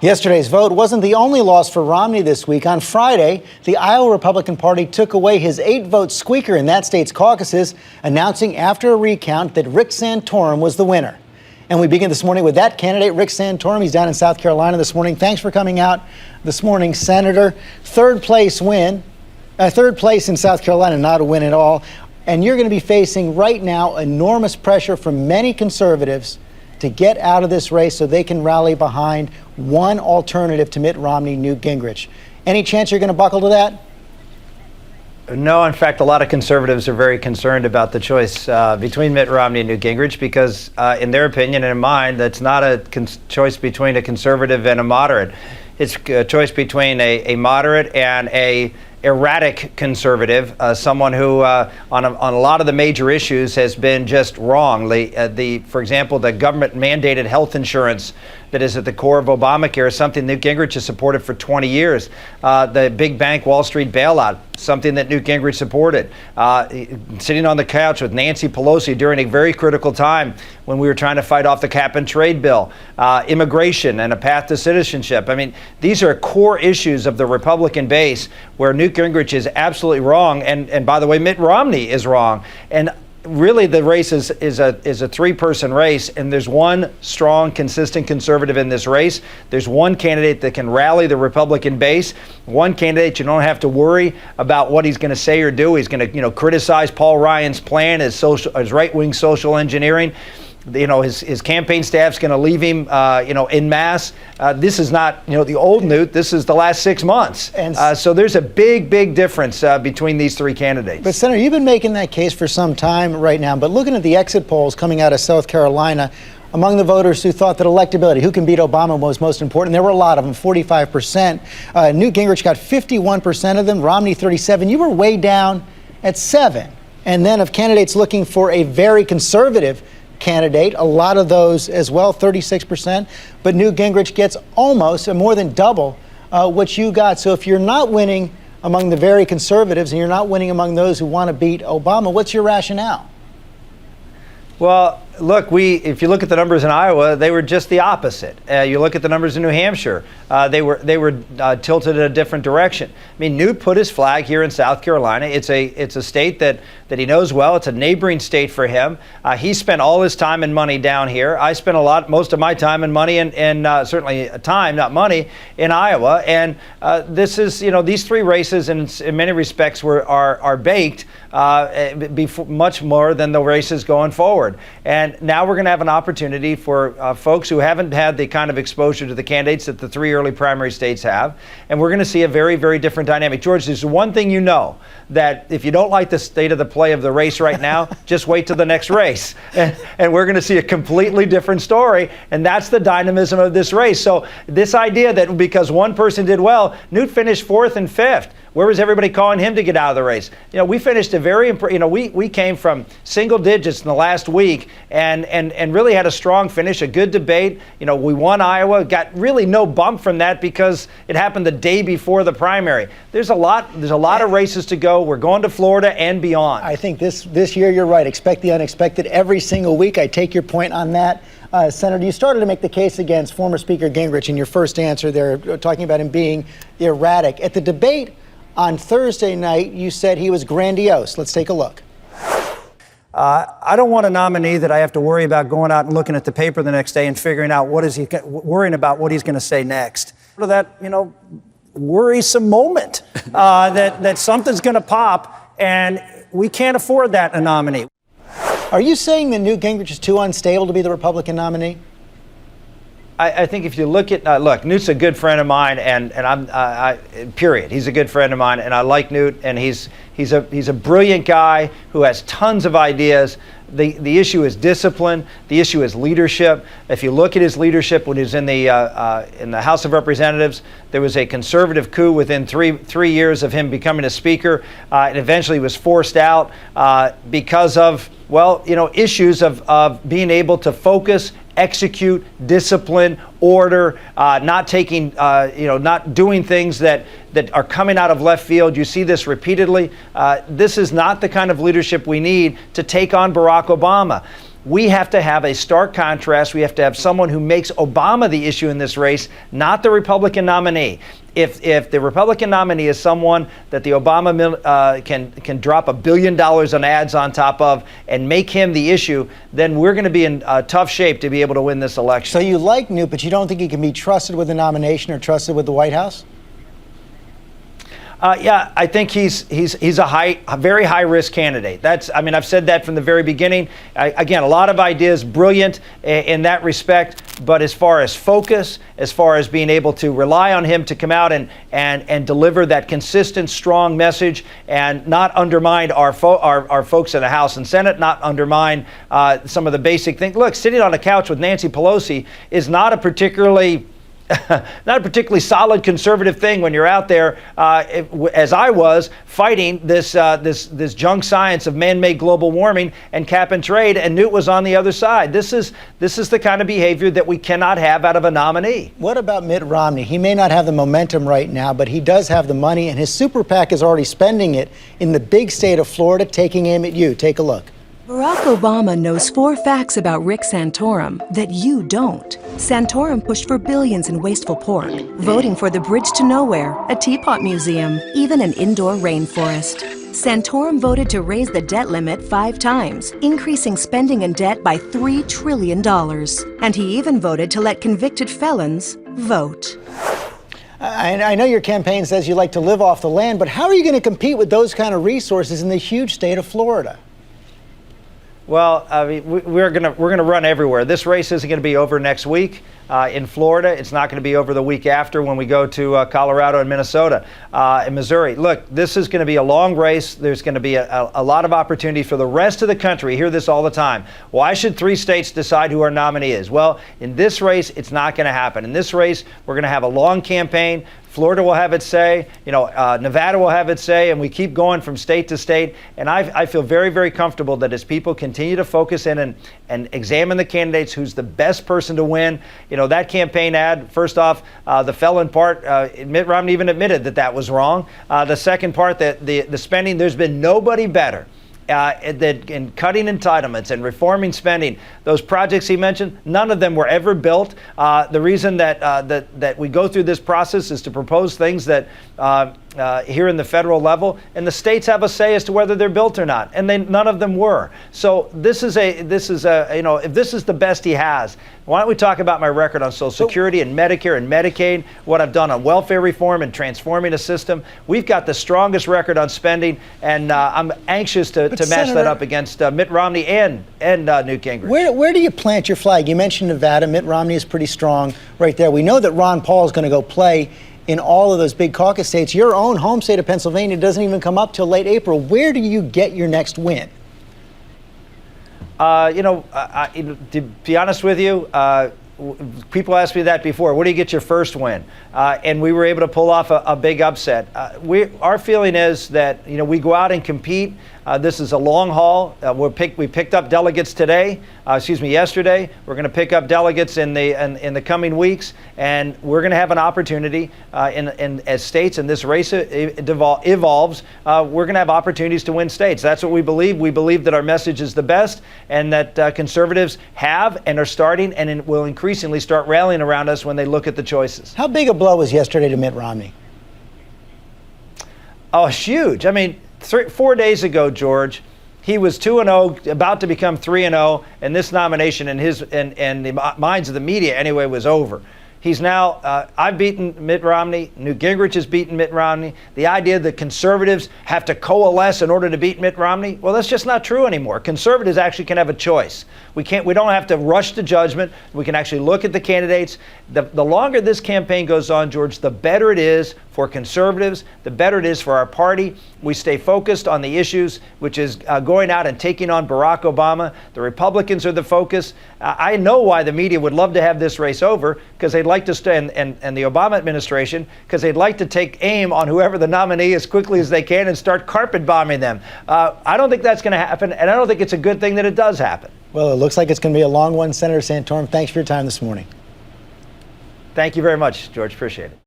Yesterday's vote wasn't the only loss for Romney this week. On Friday, the Iowa Republican Party took away his 8-vote squeaker in that state's caucuses, announcing after a recount that Rick Santorum was the winner. And we begin this morning with that candidate, Rick Santorum. He's down in South Carolina this morning. Thanks for coming out this morning, Senator. Third place in South Carolina, not a win at all. And you're going to be facing right now enormous pressure from many conservatives to get out of this race so they can rally behind one alternative to Mitt Romney, Newt Gingrich. Any chance you're going to buckle to that? No, in fact, a lot of conservatives are very concerned about the choice between Mitt Romney and Newt Gingrich because, in their opinion and in mine, that's not a choice between a conservative and a moderate. It's a choice between a moderate and a erratic conservative, someone who on a lot of the major issues has been just wrong. For example, the government mandated health insurance that is at the core of Obamacare is something Newt Gingrich has supported for 20 years. The big bank Wall Street bailout, something that Newt Gingrich supported. Sitting on the couch with Nancy Pelosi during a very critical time when we were trying to fight off the cap and trade bill, immigration and a path to citizenship. I mean, these are core issues of the Republican base where Newt Gingrich is absolutely wrong, and by the way, Mitt Romney is wrong. And really, the race is a three-person race, and there's one strong, consistent conservative in this race. There's one candidate that can rally the Republican base. One candidate you don't have to worry about what he's going to say or do. He's going to, criticize Paul Ryan's plan as right-wing social engineering. His campaign staff's going to leave him, en masse. This is not, the old Newt. This is the last 6 months. And so there's a big, big difference between these three candidates. But, Senator, you've been making that case for some time right now. But looking at the exit polls coming out of South Carolina, among the voters who thought that electability, who can beat Obama, was most important, there were a lot of them, 45%. Newt Gingrich got 51% of them, Romney 37%. You were way down at 7%. And then of candidates looking for a very conservative candidate, a lot of those as well, 36%, but Newt Gingrich gets almost more than double what you got. So if you're not winning among the very conservatives and you're not winning among those who want to beat Obama, what's your rationale? Well, look, if you look at the numbers in Iowa, they were just the opposite. You look at the numbers in New Hampshire, they were tilted in a different direction. I mean, Newt put his flag here in South Carolina. It's a state that he knows well. It's a neighboring state for him. He spent all his time and money down here. I spent most of my time and money and certainly time, not money, in Iowa. And this is, these three races in many respects are baked much more than the races going forward. And now we're going to have an opportunity for folks who haven't had the kind of exposure to the candidates that the three early primary states have. And we're going to see a very, very different dynamic. George, there's one thing that if you don't like the state of the play of the race right now, just wait till the next race. And we're going to see a completely different story. And that's the dynamism of this race. So this idea that because one person did well, Newt finished 4th and 5th. Where was everybody calling him to get out of the race? We finished we came from single digits in the last week and really had a strong finish, a good debate. We won Iowa, got really no bump from that because it happened the day before the primary. There's a lot of races to go. We're going to Florida and beyond. I think this year you're right. Expect the unexpected every single week. I take your point on that. Senator, you started to make the case against former Speaker Gingrich in your first answer there, talking about him being erratic. At the debate on Thursday night, you said he was grandiose. Let's take a look. I don't want a nominee that I have to worry about going out and looking at the paper the next day and figuring out worrying about what he's going to say next. That, worrisome moment that something's going to pop, and we can't afford that in a nominee. Are you saying that Newt Gingrich is too unstable to be the Republican nominee? I think if you look at Newt's a good friend of mine, and period. He's a good friend of mine, and I like Newt, and he's a brilliant guy who has tons of ideas. The issue is discipline. The issue is leadership. If you look at his leadership when he was in the House of Representatives, there was a conservative coup within three years of him becoming a speaker, and eventually was forced out because of issues of being able to focus, execute, discipline, order, not doing things that are coming out of left field. You see this repeatedly. This is not the kind of leadership we need to take on Barack Obama. we have to have a stark contrast. We have to have someone who makes Obama the issue in this race, not the Republican nominee. If the Republican nominee is someone that the Obama can drop $1 billion on ads on top of and make him the issue, then we're going to be in tough shape to be able to win this election. So you like Newt, but you don't think he can be trusted with the nomination or trusted with the White House? Yeah, I think he's a very high risk candidate. I've said that from the very beginning. Again, a lot of ideas, brilliant in that respect. But as far as focus, as far as being able to rely on him to come out and deliver that consistent, strong message and not undermine our folks in the House and Senate, not undermine some of the basic things. Look, sitting on a couch with Nancy Pelosi is not a particularly solid conservative thing when you're out there, as I was, fighting this junk science of man-made global warming and cap and trade, and Newt was on the other side. This is the kind of behavior that we cannot have out of a nominee. What about Mitt Romney? He may not have the momentum right now, but he does have the money, and his super PAC is already spending it in the big state of Florida, taking aim at you. Take a look. Barack Obama knows 4 facts about Rick Santorum that you don't. Santorum pushed for billions in wasteful pork, voting for the Bridge to Nowhere, a teapot museum, even an indoor rainforest. Santorum voted to raise the debt limit 5 times, increasing spending and debt by $3 trillion. And he even voted to let convicted felons vote. I know your campaign says you like to live off the land, but how are you going to compete with those kind of resources in the huge state of Florida? Well, I mean, we're gonna run everywhere. This race isn't going to be over next week in Florida. It's not going to be over the week after when we go to Colorado and Minnesota and Missouri. Look, this is going to be a long race. There's going to be a lot of opportunity for the rest of the country. We hear this all the time. Why should 3 states decide who our nominee is? Well, in this race, it's not going to happen. In this race, we're going to have a long campaign. Florida will have its say, Nevada will have its say, and we keep going from state to state. And I feel very, very comfortable that as people continue to focus in and examine the candidates, who's the best person to win, that campaign ad, first off, the felon part, Mitt Romney even admitted that was wrong. The second part, that the spending, there's been nobody better in cutting entitlements and reforming spending. Those projects he mentioned, none of them were ever built. The reason that we go through this process is to propose things that here in the federal level, and the states have a say as to whether they're built or not, and none of them were. So if this is the best he has, why don't we talk about my record on Social Security and Medicare and Medicaid, what I've done on welfare reform and transforming a system. We've got the strongest record on spending, and I'm anxious to match Senator, that up against Mitt Romney and Newt Gingrich. Where do you plant your flag? You mentioned Nevada. Mitt Romney is pretty strong right there. We know that Ron Paul is going to go play in all of those big caucus states. Your own home state of Pennsylvania doesn't even come up till late April. Where do you get your next win? To be honest with you, people asked me that before. Where do you get your first win? And we were able to pull off a big upset. Our feeling is that we go out and compete. This is a long haul. We picked up delegates yesterday. We're going to pick up delegates in the coming weeks, and we're going to have an opportunity as states and this race evolves. We're going to have opportunities to win states. That's what we believe. We believe that our message is the best, and that conservatives have and are starting and will increasingly start rallying around us when they look at the choices. How big a blow was yesterday to Mitt Romney? Oh, huge. I mean, 4 days ago, George, he was 2-0, about to become 3-0, and this nomination in the minds of the media anyway was over. He's now, I've beaten Mitt Romney. Newt Gingrich has beaten Mitt Romney. The idea that conservatives have to coalesce in order to beat Mitt Romney, well, that's just not true anymore. Conservatives actually can have a choice. We don't have to rush to judgment. We can actually look at the candidates. The longer this campaign goes on, George, the better it is for conservatives, the better it is for our party. We stay focused on the issues, which is going out and taking on Barack Obama. The Republicans are the focus. I know why the media would love to have this race over, because they'd like to stay, and the Obama administration, because they'd like to take aim on whoever the nominee as quickly as they can and start carpet bombing them. I don't think that's going to happen, and I don't think it's a good thing that it does happen. Well, it looks like it's going to be a long one. Senator Santorum, thanks for your time this morning. Thank you very much, George. Appreciate it.